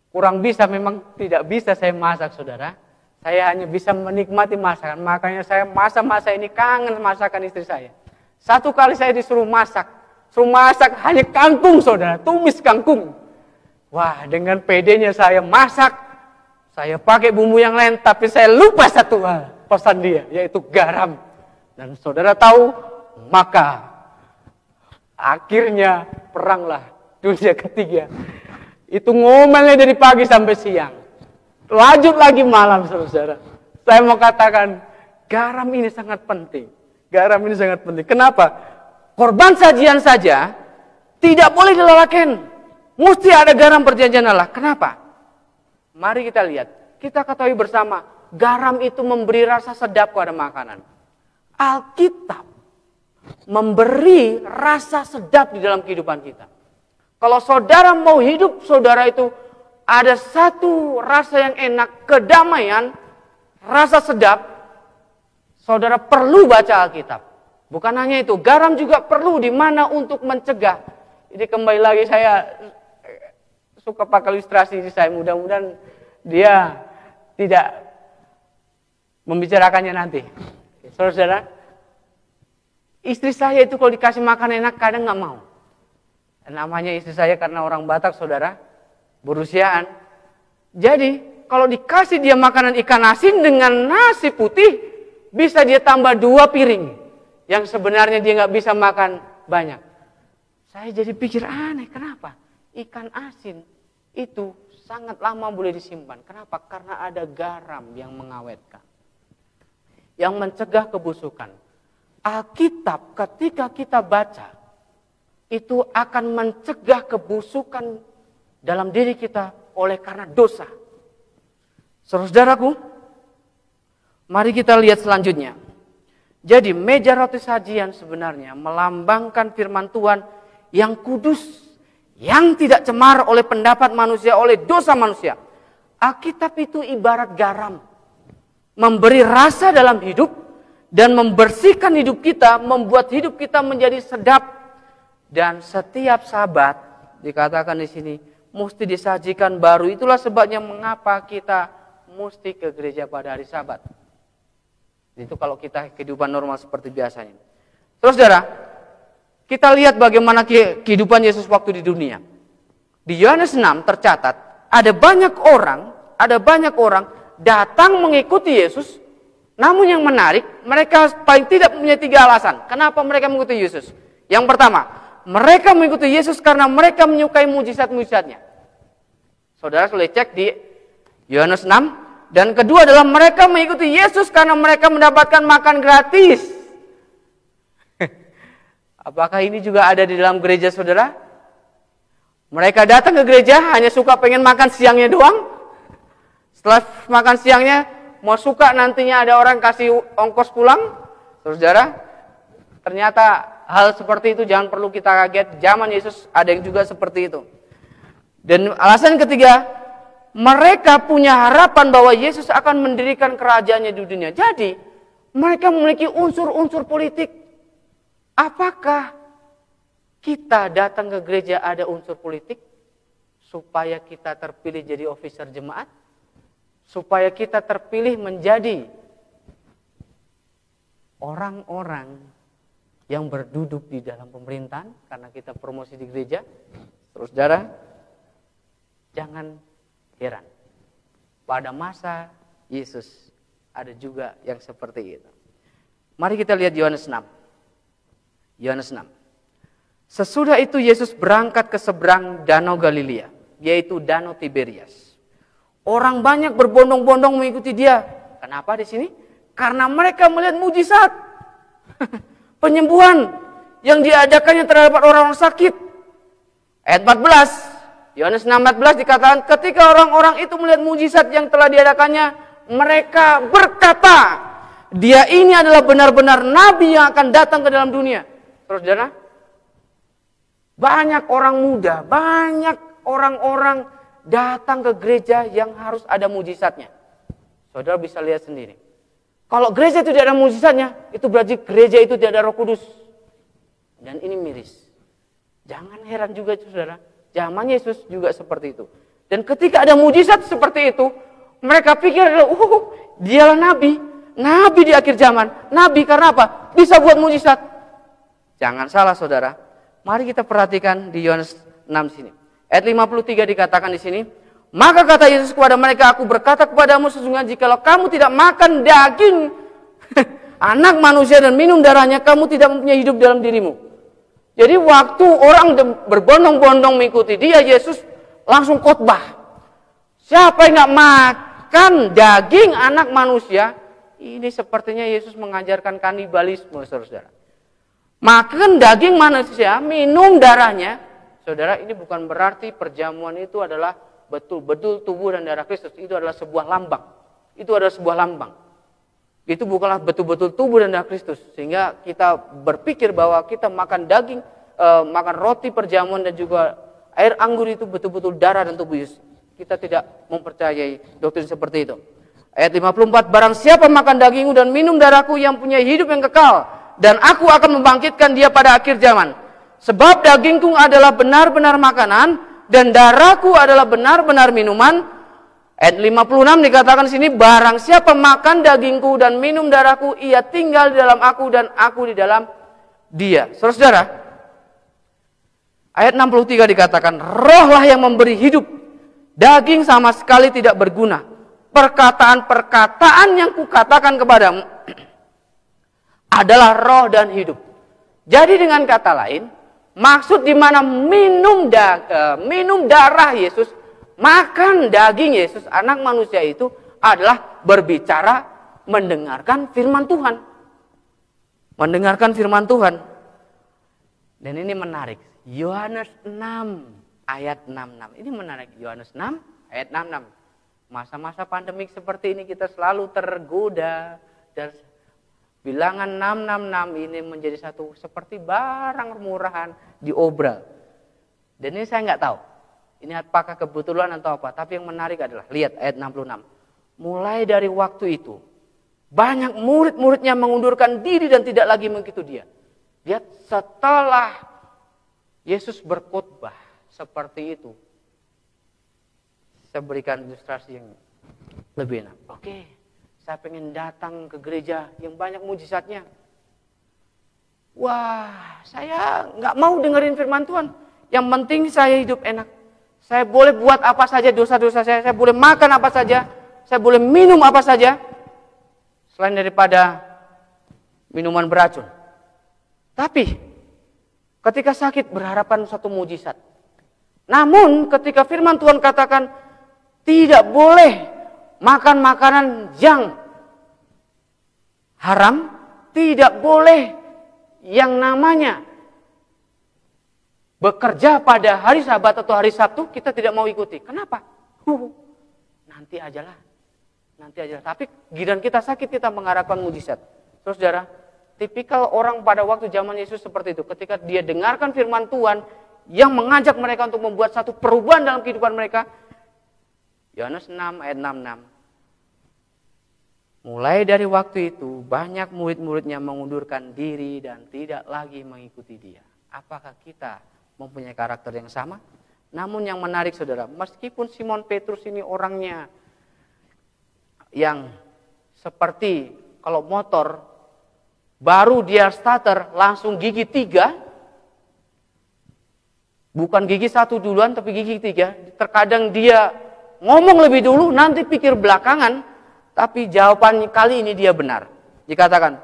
kurang bisa, memang tidak bisa saya masak, saudara. Saya hanya bisa menikmati masakan. Makanya saya masa-masa ini kangen masakan istri saya. Satu kali saya disuruh masak. Suruh masak hanya kangkung, saudara. Tumis kangkung. Wah, dengan pedenya saya masak. Saya pakai bumbu yang lain, tapi saya lupa satu hal pesan dia, yaitu garam. Dan saudara tahu, maka akhirnya peranglah dunia ketiga. Itu ngomelnya dari pagi sampai siang. Lanjut lagi malam, saudara. Saya mau katakan, garam ini sangat penting. Garam ini sangat penting. Kenapa? Korban sajian saja tidak boleh dilalaikan. Mesti ada garam perjanjian Allah. Kenapa? Mari kita lihat. Kita ketahui bersama, garam itu memberi rasa sedap pada makanan. Alkitab memberi rasa sedap di dalam kehidupan kita. Kalau saudara mau hidup, saudara itu ada satu rasa yang enak, kedamaian, rasa sedap, saudara perlu baca Alkitab. Bukan hanya itu, garam juga perlu di mana untuk mencegah. Jadi kembali lagi saya suka pakai ilustrasi ini saya, mudah-mudahan dia tidak membicarakannya nanti. Saudara, istri saya itu kalau dikasih makan enak kadang nggak mau. Namanya istri saya karena orang Batak, saudara, berusiaan. Jadi kalau dikasih dia makanan ikan asin dengan nasi putih, bisa dia tambah 2 piring. Yang sebenarnya dia nggak bisa makan banyak. Saya jadi pikir aneh, kenapa? Ikan asin itu sangat lama boleh disimpan. Kenapa? Karena ada garam yang mengawetkan. Yang mencegah kebusukan. Alkitab ketika kita baca, itu akan mencegah kebusukan dalam diri kita oleh karena dosa. Saudaraku, mari kita lihat selanjutnya. Jadi meja roti sajian sebenarnya melambangkan firman Tuhan yang kudus, yang tidak cemar oleh pendapat manusia, oleh dosa manusia. Alkitab itu ibarat garam, memberi rasa dalam hidup dan membersihkan hidup kita, membuat hidup kita menjadi sedap. Dan setiap Sabat dikatakan di sini mesti disajikan baru. Itulah sebabnya mengapa kita mesti ke gereja pada hari Sabat. Itu kalau kita kehidupan normal seperti biasanya. Terus saudara, kita lihat bagaimana kehidupan Yesus waktu di dunia. Di Yohanes 6 tercatat ada banyak orang datang mengikuti Yesus. Namun yang menarik, mereka paling tidak punya 3 alasan. Kenapa mereka mengikuti Yesus? Yang pertama, mereka mengikuti Yesus karena mereka menyukai mujizat-mujizatnya. Saudara boleh cek di Yohanes 6. Dan kedua adalah mereka mengikuti Yesus karena mereka mendapatkan makan gratis. Apakah ini juga ada di dalam gereja, saudara? Mereka datang ke gereja hanya suka pengen makan siangnya doang. Setelah makan siangnya, mau suka nantinya ada orang kasih ongkos pulang. Saudara, ternyata hal seperti itu jangan perlu kita kaget. Zaman Yesus ada yang juga seperti itu. Dan alasan ketiga, mereka punya harapan bahwa Yesus akan mendirikan kerajaannya di dunia. Jadi, mereka memiliki unsur-unsur politik. Apakah kita datang ke gereja ada unsur politik? Supaya kita terpilih jadi officer jemaat? Supaya kita terpilih menjadi orang-orang yang berduduk di dalam pemerintahan karena kita promosi di gereja? Terus saudara, jangan heran. Pada masa Yesus ada juga yang seperti itu. Mari kita lihat Yohanes 6. Yohanes 6. Sesudah itu Yesus berangkat ke seberang Danau Galilea, yaitu Danau Tiberias. Orang banyak berbondong-bondong mengikuti dia. Kenapa di sini? Karena mereka melihat mujizat. Penyembuhan yang diadakannya terhadap orang-orang sakit. Ayat 14, Yohanes 6:14 dikatakan, ketika orang-orang itu melihat mujizat yang telah diadakannya, mereka berkata, dia ini adalah benar-benar nabi yang akan datang ke dalam dunia. Saudara, banyak orang muda, banyak orang-orang datang ke gereja yang harus ada mujizatnya. Saudara bisa lihat sendiri. Kalau gereja itu tidak ada mujizatnya, itu berarti gereja itu tidak ada Roh Kudus. Dan ini miris. Jangan heran juga saudara, zaman Yesus juga seperti itu. Dan ketika ada mujizat seperti itu, mereka pikir, dialah nabi. Nabi di akhir zaman. Nabi karena apa? Bisa buat mujizat. Jangan salah saudara. Mari kita perhatikan di Yohanes 6 sini. Ayat 53 dikatakan di sini, maka kata Yesus kepada mereka, aku berkata kepadamu sesungguhnya jikalau kamu tidak makan daging anak manusia dan minum darahnya, kamu tidak mempunyai hidup dalam dirimu. Jadi waktu orang berbondong-bondong mengikuti dia, Yesus langsung khotbah. Siapa yang nggak makan daging anak manusia, ini sepertinya Yesus mengajarkan kanibalisme, saudara. Makan daging manusia, minum darahnya, saudara, ini bukan berarti perjamuan itu adalah betul-betul tubuh dan darah Kristus. Itu adalah sebuah lambang. Itu adalah sebuah lambang. Itu bukanlah betul-betul tubuh dan darah Kristus. Sehingga kita berpikir bahwa kita makan daging, makan roti perjamuan dan juga air anggur itu betul-betul darah dan tubuh Yesus. Kita tidak mempercayai doktrin seperti itu. Ayat 54, barang siapa makan dagingku dan minum darahku yang punya hidup yang kekal, dan aku akan membangkitkan dia pada akhir zaman. Sebab dagingku adalah benar-benar makanan, dan darahku adalah benar-benar minuman. Ayat 56 dikatakan di sini, barang siapa makan dagingku dan minum darahku, ia tinggal di dalam aku dan aku di dalam dia. Saudara, ayat 63 dikatakan, rohlah yang memberi hidup, daging sama sekali tidak berguna. Perkataan-perkataan yang kukatakan kepadamu adalah roh dan hidup. Jadi dengan kata lain, maksud di mana minum darah Yesus, makan daging Yesus, anak manusia itu adalah berbicara, mendengarkan firman Tuhan. Mendengarkan firman Tuhan. Dan ini menarik. Yohanes 6 ayat 66. Ini menarik. Yohanes 6 ayat 66. Masa-masa pandemik seperti ini kita selalu tergoda. Dan bilangan 666 ini menjadi satu seperti barang murahan diobral. Dan ini saya nggak tahu. Ini apakah kebetulan atau apa. Tapi yang menarik adalah, lihat ayat 66. Mulai dari waktu itu, banyak murid-muridnya mengundurkan diri dan tidak lagi mengikuti dia. Lihat, setelah Yesus berkhotbah seperti itu, saya berikan ilustrasi yang lebih enak. Oke, saya pengen datang ke gereja yang banyak mujizatnya. Wah, saya nggak mau dengerin firman Tuhan. Yang penting saya hidup enak. Saya boleh buat apa saja dosa-dosa saya boleh makan apa saja, saya boleh minum apa saja, selain daripada minuman beracun. Tapi, ketika sakit berharapan satu mujizat. Namun, ketika firman Tuhan katakan, tidak boleh makan makanan yang haram, tidak boleh yang namanya bekerja pada hari Sabat atau hari Sabtu, kita tidak mau ikuti. Kenapa? Nanti ajalah. Tapi giliran kita sakit, kita mengharapkan mujizat. Terus saudara, tipikal orang pada waktu zaman Yesus seperti itu. Ketika dia dengarkan firman Tuhan yang mengajak mereka untuk membuat satu perubahan dalam kehidupan mereka, Yohanes 6 ayat 66. Mulai dari waktu itu banyak murid-muridnya mengundurkan diri dan tidak lagi mengikuti dia. Apakah kita mempunyai karakter yang sama? Namun yang menarik saudara, meskipun Simon Petrus ini orangnya yang seperti kalau motor baru dia starter langsung gigi 3, bukan gigi 1 duluan tapi gigi 3. Terkadang dia ngomong lebih dulu nanti pikir belakangan, tapi jawaban kali ini dia benar. Dikatakan,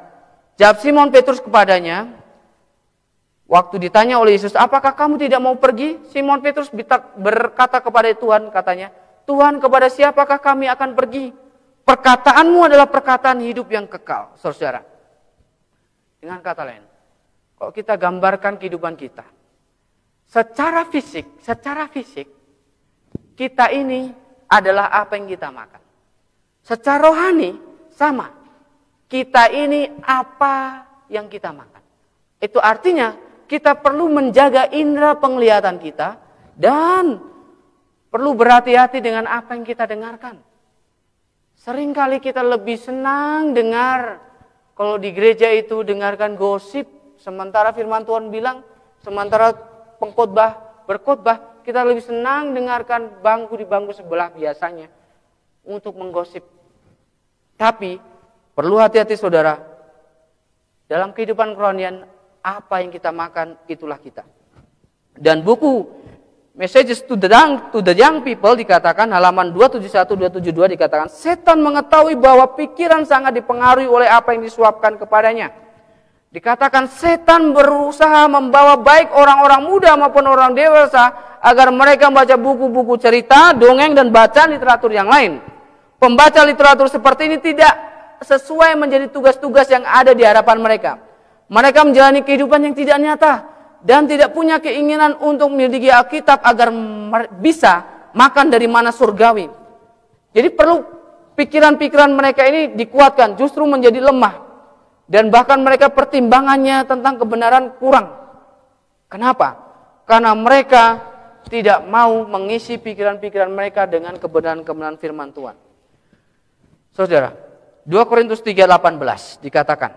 jawab Simon Petrus kepadanya, waktu ditanya oleh Yesus, apakah kamu tidak mau pergi? Simon Petrus berkata kepada Tuhan, katanya, Tuhan, kepada siapakah kami akan pergi? Perkataanmu adalah perkataan hidup yang kekal, saudara. Dengan kata lain, kalau kita gambarkan kehidupan kita, secara fisik, kita ini adalah apa yang kita makan. Secara rohani, sama. Kita ini apa yang kita makan. Itu artinya, kita perlu menjaga indera penglihatan kita dan perlu berhati-hati dengan apa yang kita dengarkan. Seringkali kita lebih senang dengar, kalau di gereja itu dengarkan gosip, sementara firman Tuhan bilang, sementara pengkhotbah berkhotbah, kita lebih senang dengarkan di bangku sebelah biasanya untuk menggosip. Tapi perlu hati-hati saudara, dalam kehidupan kerohanian, apa yang kita makan, itulah kita. Dan buku Messages to the Young People dikatakan, halaman 271-272 dikatakan, setan mengetahui bahwa pikiran sangat dipengaruhi oleh apa yang disuapkan kepadanya. Dikatakan setan berusaha membawa baik orang-orang muda maupun orang dewasa agar mereka membaca buku-buku cerita, dongeng, dan baca literatur yang lain. Pembaca literatur seperti ini tidak sesuai menjadi tugas-tugas yang ada di hadapan mereka. Mereka menjalani kehidupan yang tidak nyata dan tidak punya keinginan untuk memiliki Alkitab agar bisa makan dari mana surgawi. Jadi perlu pikiran-pikiran mereka ini dikuatkan, justru menjadi lemah. Dan bahkan mereka pertimbangannya tentang kebenaran kurang. Kenapa? Karena mereka tidak mau mengisi pikiran-pikiran mereka dengan kebenaran-kebenaran firman Tuhan. Saudara, 2 Korintus 3:18 dikatakan,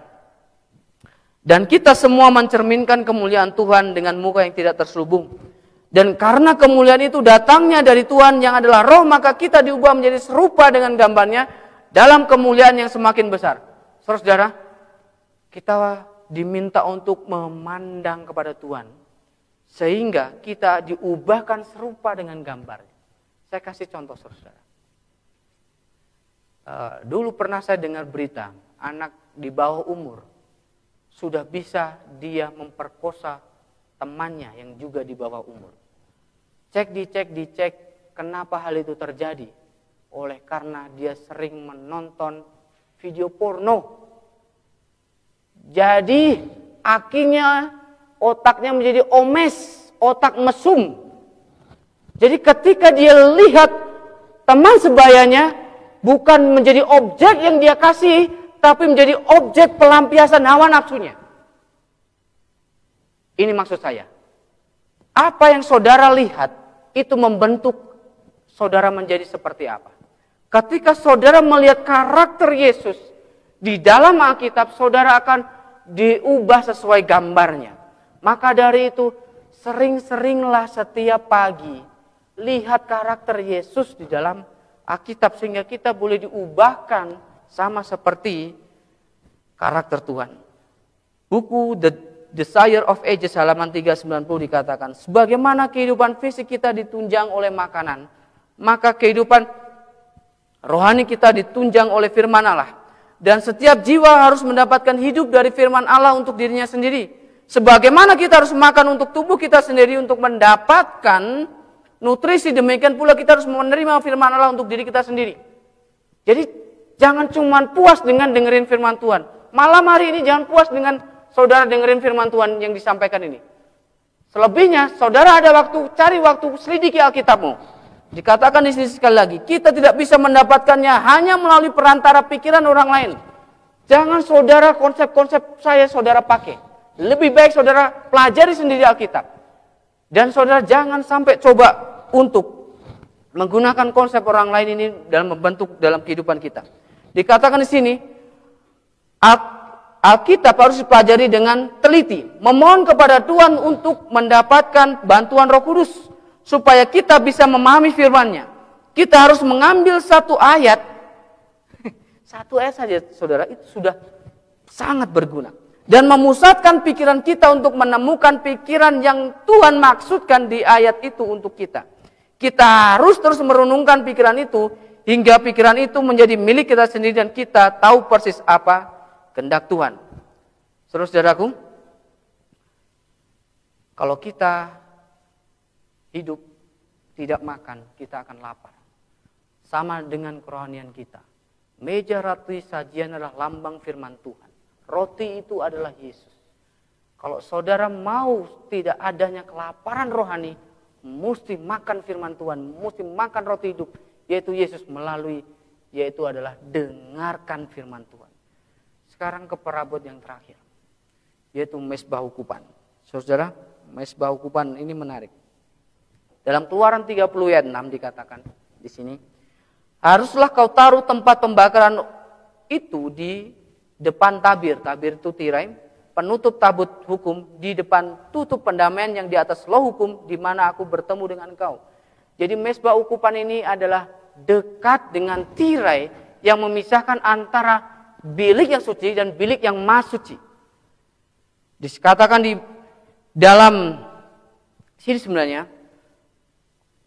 dan kita semua mencerminkan kemuliaan Tuhan dengan muka yang tidak terselubung. Dan karena kemuliaan itu datangnya dari Tuhan yang adalah roh, maka kita diubah menjadi serupa dengan gambarnya dalam kemuliaan yang semakin besar. Saudara, kita diminta untuk memandang kepada Tuhan, sehingga kita diubahkan serupa dengan gambarnya. Saya kasih contoh saudara. Dulu pernah saya dengar berita, anak di bawah umur sudah bisa dia memperkosa temannya yang juga di bawah umur. Dicek, kenapa hal itu terjadi? Oleh karena dia sering menonton video porno. Jadi akhirnya otaknya menjadi omes, otak mesum. Jadi ketika dia lihat teman sebayanya bukan menjadi objek yang dia kasih, tapi menjadi objek pelampiasan hawa nafsunya. Ini maksud saya. Apa yang saudara lihat itu membentuk saudara menjadi seperti apa. Ketika saudara melihat karakter Yesus di dalam Alkitab, saudara akan diubah sesuai gambarnya. Maka dari itu, sering-seringlah setiap pagi lihat karakter Yesus di dalam Alkitab, sehingga kita boleh diubahkan sama seperti karakter Tuhan. Buku The Desire of Ages halaman 390 dikatakan, sebagaimana kehidupan fisik kita ditunjang oleh makanan, maka kehidupan rohani kita ditunjang oleh firman Allah. Dan setiap jiwa harus mendapatkan hidup dari firman Allah untuk dirinya sendiri. Sebagaimana kita harus makan untuk tubuh kita sendiri untuk mendapatkan nutrisi, demikian pula kita harus menerima firman Allah untuk diri kita sendiri. Jadi jangan cuma puas dengan dengerin firman Tuhan. Malam hari ini jangan puas dengan saudara dengerin firman Tuhan yang disampaikan ini. Selebihnya saudara ada waktu, cari waktu, selidiki Alkitabmu. Dikatakan di sini sekali lagi, kita tidak bisa mendapatkannya hanya melalui perantara pikiran orang lain. Jangan saudara konsep-konsep saya saudara pakai. Lebih baik saudara pelajari sendiri Alkitab. Dan saudara jangan sampai coba untuk menggunakan konsep orang lain ini dalam membentuk dalam kehidupan kita. Dikatakan di sini, Alkitab harus dipelajari dengan teliti, memohon kepada Tuhan untuk mendapatkan bantuan Roh Kudus supaya kita bisa memahami firman-Nya. Kita harus mengambil satu ayat saja, saudara, itu sudah sangat berguna. Dan memusatkan pikiran kita untuk menemukan pikiran yang Tuhan maksudkan di ayat itu untuk kita. Kita harus terus merenungkan pikiran itu hingga pikiran itu menjadi milik kita sendiri dan kita tahu persis apa kehendak Tuhan. Saudara-saudaraku, kalau kita hidup tidak makan, kita akan lapar. Sama dengan kerohanian kita. Meja roti sajian adalah lambang firman Tuhan. Roti itu adalah Yesus. Kalau saudara mau tidak adanya kelaparan rohani, mesti makan firman Tuhan, mesti makan roti hidup, yaitu Yesus yaitu adalah dengarkan firman Tuhan. Sekarang ke perabot yang terakhir, yaitu mezbah ukupan. Saudara, mezbah ukupan ini menarik. Dalam Keluaran 30 ayat 6 dikatakan di sini, haruslah kau taruh tempat pembakaran itu di depan tabir. Tabir itu tirai, penutup tabut hukum, di depan tutup pendamaian yang di atas loh hukum, di mana aku bertemu dengan engkau. Jadi mezbah ukupan ini adalah dekat dengan tirai yang memisahkan antara bilik yang suci dan bilik yang maha suci. Dikatakan di dalam sini sebenarnya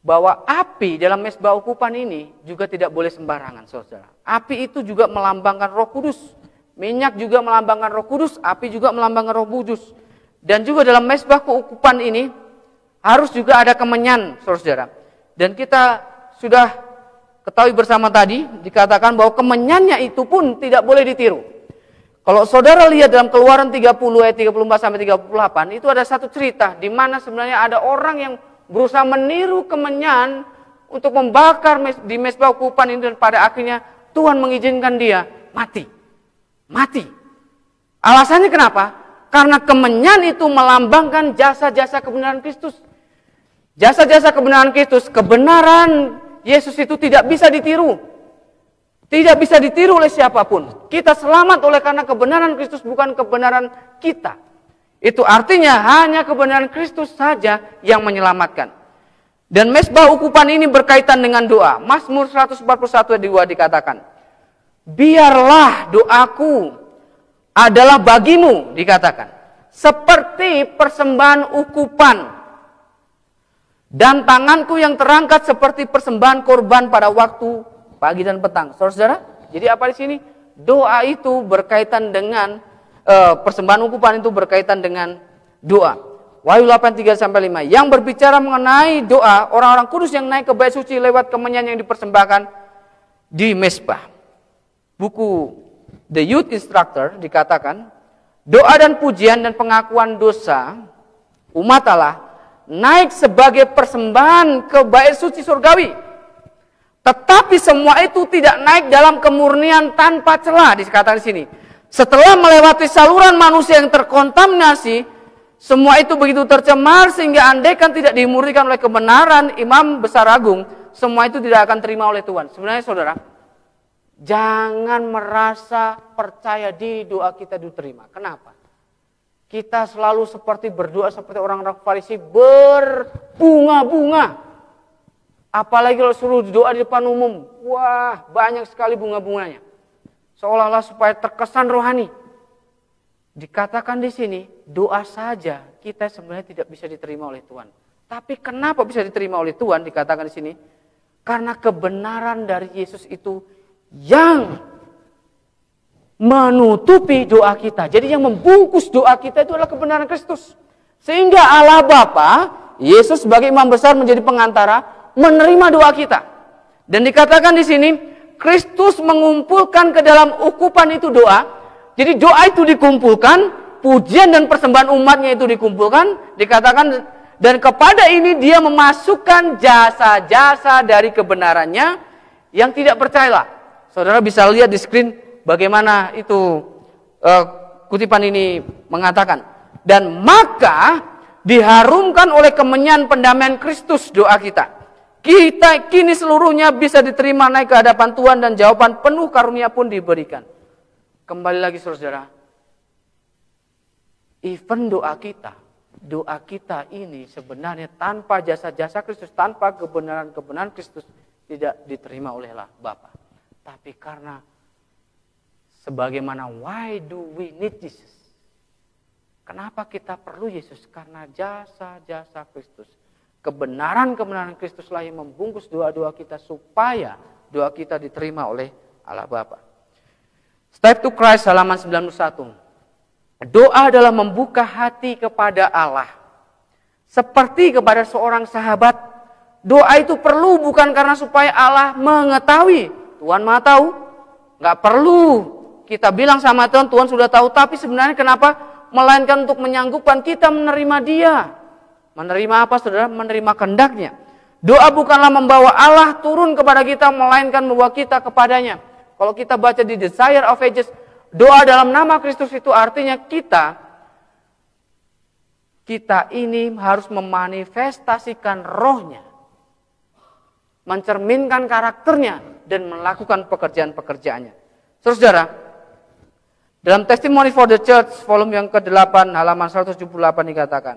bahwa api dalam mezbah ukupan ini juga tidak boleh sembarangan, saudara. Api itu juga melambangkan Roh Kudus. Minyak juga melambangkan Roh Kudus, api juga melambangkan Roh Kudus. Dan juga dalam mezbah keukupan ini harus juga ada kemenyan, saudara. Dan kita sudah ketahui bersama tadi, dikatakan bahwa kemenyannya itu pun tidak boleh ditiru. Kalau saudara lihat dalam Keluaran 30 ayat 34 sampai 38, itu ada satu cerita di mana sebenarnya ada orang yang berusaha meniru kemenyan untuk membakar di mezbah keukupan ini, dan pada akhirnya Tuhan mengizinkan dia mati. Alasannya kenapa? Karena kemenyan itu melambangkan jasa-jasa kebenaran Kristus. Jasa-jasa kebenaran Kristus, kebenaran Yesus itu tidak bisa ditiru. Tidak bisa ditiru oleh siapapun. Kita selamat oleh karena kebenaran Kristus, bukan kebenaran kita. Itu artinya hanya kebenaran Kristus saja yang menyelamatkan. Dan mezbah ukupan ini berkaitan dengan doa. Mazmur 141 ayat 2 dikatakan, biarlah doaku adalah bagimu, dikatakan, seperti persembahan ukupan, dan tanganku yang terangkat seperti persembahan korban pada waktu pagi dan petang. Saudara, jadi apa di sini? Doa itu berkaitan dengan persembahan ukupan itu berkaitan dengan doa. Wahyu 8:3-5 yang berbicara mengenai doa orang-orang kudus yang naik ke bait suci lewat kemenyan yang dipersembahkan di mezbah. Buku The Youth Instructor dikatakan, doa dan pujian dan pengakuan dosa umat Allah naik sebagai persembahan ke bait suci surgawi. Tetapi semua itu tidak naik dalam kemurnian tanpa celah, dikatakan di sini. Setelah melewati saluran manusia yang terkontaminasi, semua itu begitu tercemar sehingga andaikan tidak dimurnikan oleh kebenaran Imam Besar Agung, semua itu tidak akan terima oleh Tuhan. Sebenarnya saudara, jangan merasa percaya di doa kita diterima. Kenapa? Kita selalu seperti berdoa seperti orang-orang Farisi, berbunga-bunga. Apalagi kalau suruh doa di depan umum, wah banyak sekali bunga-bunganya. Seolah-olah supaya terkesan rohani. Dikatakan di sini, doa saja kita sebenarnya tidak bisa diterima oleh Tuhan. Tapi kenapa bisa diterima oleh Tuhan? Dikatakan di sini, karena kebenaran dari Yesus itu yang menutupi doa kita. Jadi yang membungkus doa kita itu adalah kebenaran Kristus. Sehingga Allah Bapa, Yesus sebagai imam besar menjadi pengantara, menerima doa kita. Dan dikatakan di sini, Kristus mengumpulkan ke dalam ukupan itu doa. Jadi doa itu dikumpulkan, pujian dan persembahan umatnya itu dikumpulkan, dikatakan, dan kepada ini dia memasukkan jasa-jasa dari kebenarannya yang tidak percayalah. Saudara bisa lihat di screen bagaimana itu kutipan ini mengatakan. Dan maka diharumkan oleh kemenyan pendamaian Kristus doa kita. Kita kini seluruhnya bisa diterima naik ke hadapan Tuhan dan jawaban penuh karunia pun diberikan. Kembali lagi saudara, even doa kita ini sebenarnya tanpa jasa-jasa Kristus, tanpa kebenaran-kebenaran Kristus tidak diterima oleh Allah Bapa. Tapi karena sebagaimana why do we need Jesus? Kenapa kita perlu Yesus? Karena jasa-jasa Kristus. Kebenaran-kebenaran Kristuslah yang membungkus doa-doa kita supaya doa kita diterima oleh Allah Bapa. Step to Christ halaman 91. Doa adalah membuka hati kepada Allah. Seperti kepada seorang sahabat. Doa itu perlu bukan karena supaya Allah mengetahui. Tuhan Maha tahu. Gak perlu kita bilang sama Tuhan, Tuhan sudah tahu. Tapi sebenarnya kenapa? Melainkan untuk menyanggupkan kita menerima Dia. Menerima apa saudara? Menerima kehendaknya. Doa bukanlah membawa Allah turun kepada kita, melainkan membawa kita kepadanya. Kalau kita baca di Desire of Ages, doa dalam nama Kristus itu artinya kita ini harus memanifestasikan rohnya. Mencerminkan karakternya dan melakukan pekerjaan-pekerjaannya. Saudara, dalam Testimony for the Church, volume yang ke-8, halaman 178 dikatakan,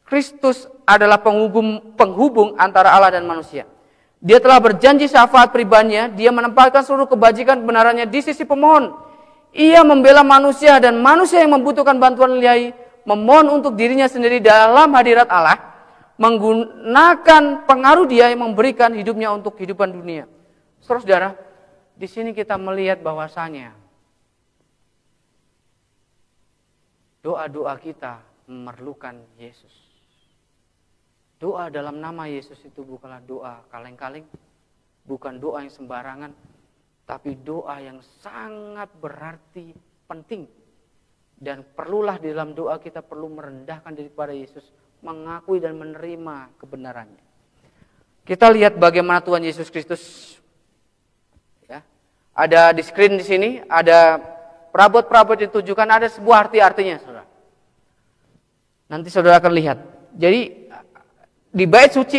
Kristus adalah penghubung antara Allah dan manusia. Dia telah berjanji syafaat pribadinya, dia menempatkan seluruh kebajikan kebenarannya di sisi pemohon. Ia membela manusia dan manusia yang membutuhkan bantuan ilahi, memohon untuk dirinya sendiri dalam hadirat Allah, menggunakan pengaruh Dia yang memberikan hidupnya untuk kehidupan dunia. Saudara, di sini kita melihat bahwasanya doa-doa kita memerlukan Yesus. Doa dalam nama Yesus itu bukanlah doa kaleng-kaleng, bukan doa yang sembarangan, tapi doa yang sangat berarti penting. Dan perlulah di dalam doa kita perlu merendahkan diri kepada Yesus, mengakui dan menerima kebenarannya. Kita lihat bagaimana Tuhan Yesus Kristus. Ya, ada di screen di sini, ada perabot-perabot yang ditujukan, ada sebuah arti-artinya, saudara. Nanti saudara akan lihat. Jadi di bait suci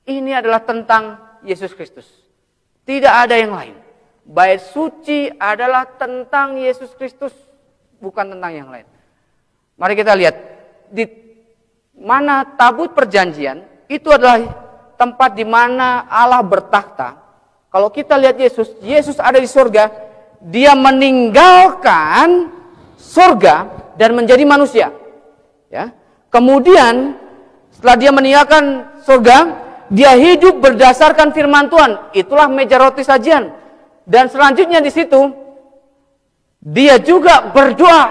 ini adalah tentang Yesus Kristus. Tidak ada yang lain. Bait suci adalah tentang Yesus Kristus, bukan tentang yang lain. Mari kita lihat. Di mana tabut perjanjian, itu adalah tempat di mana Allah bertakhta. Kalau kita lihat Yesus ada di surga. Dia meninggalkan surga dan menjadi manusia. Ya. Kemudian setelah dia meninggalkan surga, dia hidup berdasarkan firman Tuhan. Itulah meja roti sajian. Dan selanjutnya di situ dia juga berdoa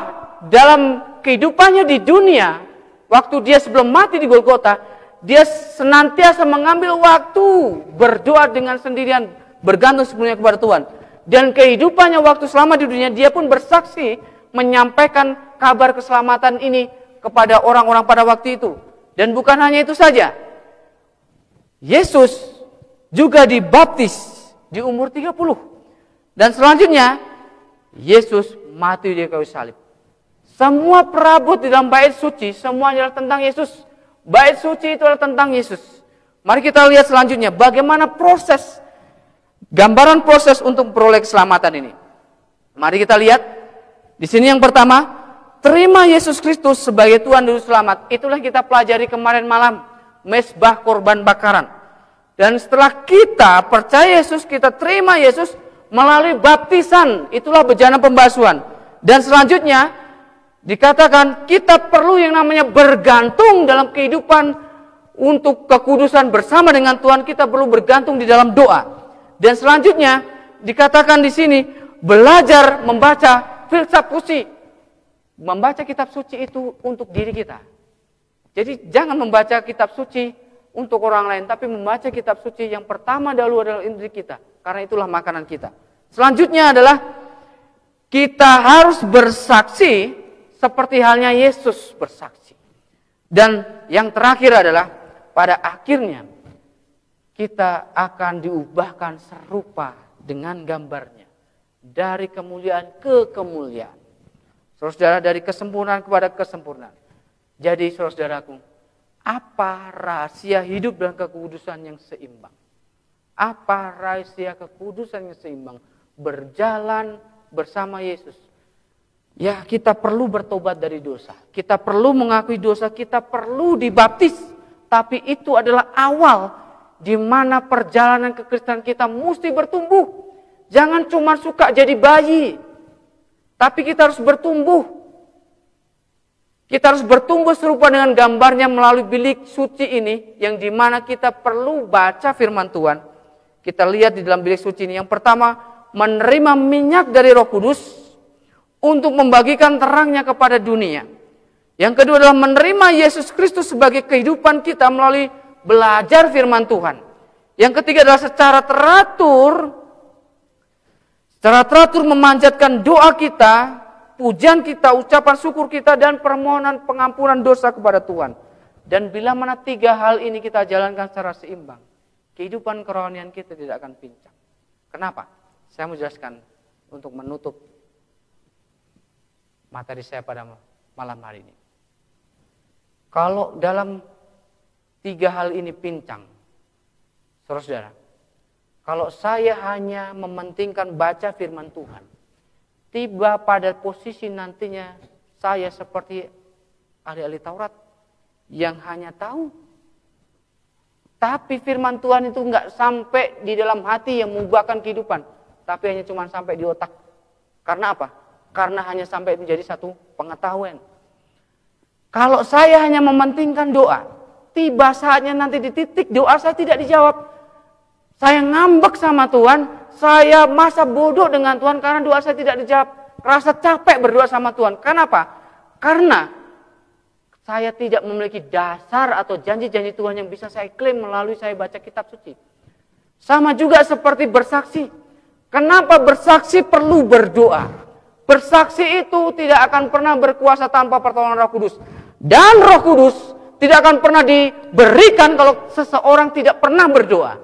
dalam kehidupannya di dunia. Waktu dia sebelum mati di Golgota, dia senantiasa mengambil waktu berdoa dengan sendirian, bergantung sepenuhnya kepada Tuhan. Dan kehidupannya waktu selama di dunia, dia pun bersaksi menyampaikan kabar keselamatan ini kepada orang-orang pada waktu itu. Dan bukan hanya itu saja. Yesus juga dibaptis di umur 30. Dan selanjutnya, Yesus mati di kayu salib. Semua perabot di dalam bait suci, semuanya adalah tentang Yesus. Bait suci itu adalah tentang Yesus. Mari kita lihat selanjutnya, bagaimana proses, gambaran proses untuk memperoleh keselamatan ini. Mari kita lihat, di sini yang pertama, terima Yesus Kristus sebagai Tuhan dan Juru Selamat. Itulah kita pelajari kemarin malam, mezbah korban bakaran. Dan setelah kita percaya Yesus, kita terima Yesus melalui baptisan. Itulah bejana pembasuhan. Dan selanjutnya dikatakan kita perlu yang namanya bergantung dalam kehidupan untuk kekudusan bersama dengan Tuhan. Kita perlu bergantung di dalam doa. Dan selanjutnya dikatakan di sini belajar membaca filsafat suci. Membaca kitab suci itu untuk diri kita. Jadi jangan membaca kitab suci untuk orang lain, tapi membaca kitab suci yang pertama dahulu adalah diri kita. Karena itulah makanan kita. Selanjutnya adalah kita harus bersaksi seperti halnya Yesus bersaksi. Dan yang terakhir adalah pada akhirnya kita akan diubahkan serupa dengan gambarnya. Dari kemuliaan ke kemuliaan. Saudara, dari kesempurnaan kepada kesempurnaan. Jadi saudaraku, Apa rahasia hidup dan kekudusan yang seimbang? Apa rahasia kekudusan yang seimbang? Berjalan bersama Yesus. Ya, kita perlu bertobat dari dosa. Kita perlu mengakui dosa, kita perlu dibaptis. Tapi itu adalah awal di mana perjalanan kekristenan kita mesti bertumbuh. Jangan cuma suka jadi bayi. Tapi kita harus bertumbuh. Kita harus bertumbuh serupa dengan gambarnya melalui bilik suci ini, yang dimana kita perlu baca firman Tuhan. Kita lihat di dalam bilik suci ini. Yang pertama, menerima minyak dari Roh Kudus untuk membagikan terangnya kepada dunia. Yang kedua adalah menerima Yesus Kristus sebagai kehidupan kita melalui belajar firman Tuhan. Yang ketiga adalah secara teratur memanjatkan doa kita, pujian kita, ucapan syukur kita, dan permohonan pengampunan dosa kepada Tuhan. Dan bila mana 3 hal ini kita jalankan secara seimbang, kehidupan kerohanian kita tidak akan pincang. Kenapa? Saya mau jelaskan untuk menutup materi saya pada malam hari ini. Kalau dalam 3 hal ini pincang, saudara, kalau saya hanya mementingkan baca firman Tuhan, tiba pada posisi nantinya saya seperti ahli-ahli Taurat yang hanya tahu. Tapi firman Tuhan itu enggak sampai di dalam hati yang mengubahkan kehidupan. Tapi hanya cuma sampai di otak. Karena apa? Karena hanya sampai menjadi satu pengetahuan. Kalau saya hanya mementingkan doa, tiba saatnya nanti di titik doa saya tidak dijawab. Saya ngambek sama Tuhan. Saya masa bodoh dengan Tuhan karena doa saya tidak dijawab. Rasa capek berdoa sama Tuhan. Kenapa? Karena saya tidak memiliki dasar atau janji-janji Tuhan yang bisa saya klaim melalui saya baca kitab suci. Sama juga seperti bersaksi. Kenapa bersaksi perlu berdoa? Bersaksi itu tidak akan pernah berkuasa tanpa pertolongan Roh Kudus. Dan Roh Kudus tidak akan pernah diberikan kalau seseorang tidak pernah berdoa.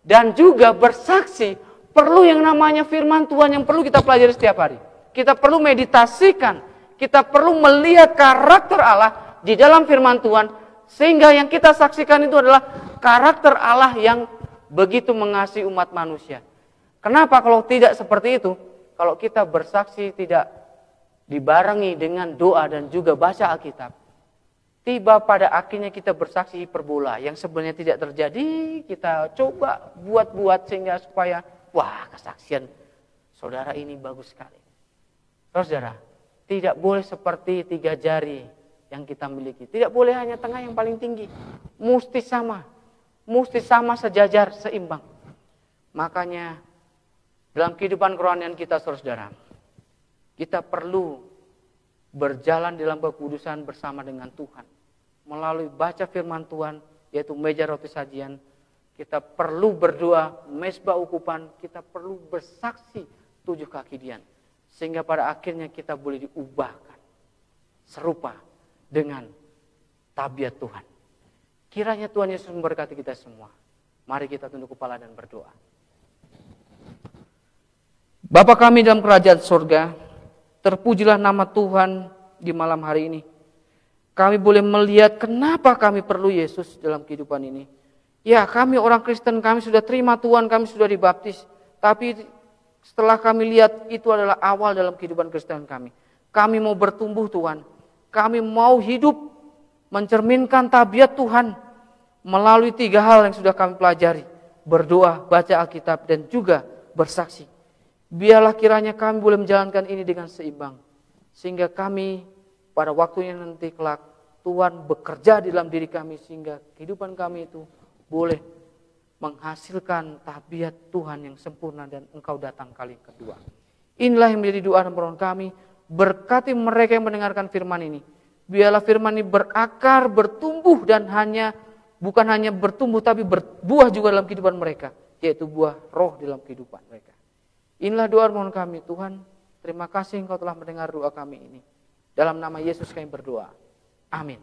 Dan juga bersaksi perlu yang namanya firman Tuhan yang perlu kita pelajari setiap hari. Kita perlu meditasikan. Kita perlu melihat karakter Allah di dalam firman Tuhan. Sehingga yang kita saksikan itu adalah karakter Allah yang begitu mengasihi umat manusia. Kenapa kalau tidak seperti itu? Kalau kita bersaksi tidak dibarengi dengan doa dan juga baca Alkitab. Tiba pada akhirnya kita bersaksi hiperbola. Yang sebenarnya tidak terjadi. Kita coba buat-buat sehingga supaya wah, kesaksian saudara ini bagus sekali. Saudara, tidak boleh seperti 3 jari yang kita miliki. Tidak boleh hanya tengah yang paling tinggi. Mesti sama. Mesti sama, sejajar, seimbang. Makanya dalam kehidupan kerohanian kita, saudara, kita perlu berjalan dalam kekudusan bersama dengan Tuhan. Melalui baca firman Tuhan, yaitu meja roti sajian. Kita perlu berdoa, mesbah ukupan, kita perlu bersaksi 7 kekidian. Sehingga pada akhirnya kita boleh diubahkan serupa dengan tabiat Tuhan. Kiranya Tuhan Yesus memberkati kita semua. Mari kita tunduk kepala dan berdoa. Bapa kami dalam kerajaan surga, terpujilah nama Tuhan di malam hari ini. Kami boleh melihat kenapa kami perlu Yesus dalam kehidupan ini. Ya, kami orang Kristen, kami sudah terima Tuhan, kami sudah dibaptis. Tapi setelah kami lihat itu adalah awal dalam kehidupan Kristen kami. Kami mau bertumbuh Tuhan. Kami mau hidup mencerminkan tabiat Tuhan melalui 3 hal yang sudah kami pelajari. Berdoa, baca Alkitab, dan juga bersaksi. Biarlah kiranya kami boleh menjalankan ini dengan seimbang. Sehingga kami pada waktunya nanti kelak Tuhan bekerja di dalam diri kami. Sehingga kehidupan kami itu boleh menghasilkan tabiat Tuhan yang sempurna dan Engkau datang kali kedua. Inilah yang menjadi doa dan permohonan kami. Berkati mereka yang mendengarkan firman ini. Biarlah firman ini berakar, bertumbuh dan bukan hanya bertumbuh tapi berbuah juga dalam kehidupan mereka. Yaitu buah roh dalam kehidupan mereka. Inilah doa dan permohonan kami. Tuhan, terima kasih Engkau telah mendengar doa kami ini. Dalam nama Yesus kami berdoa. Amin.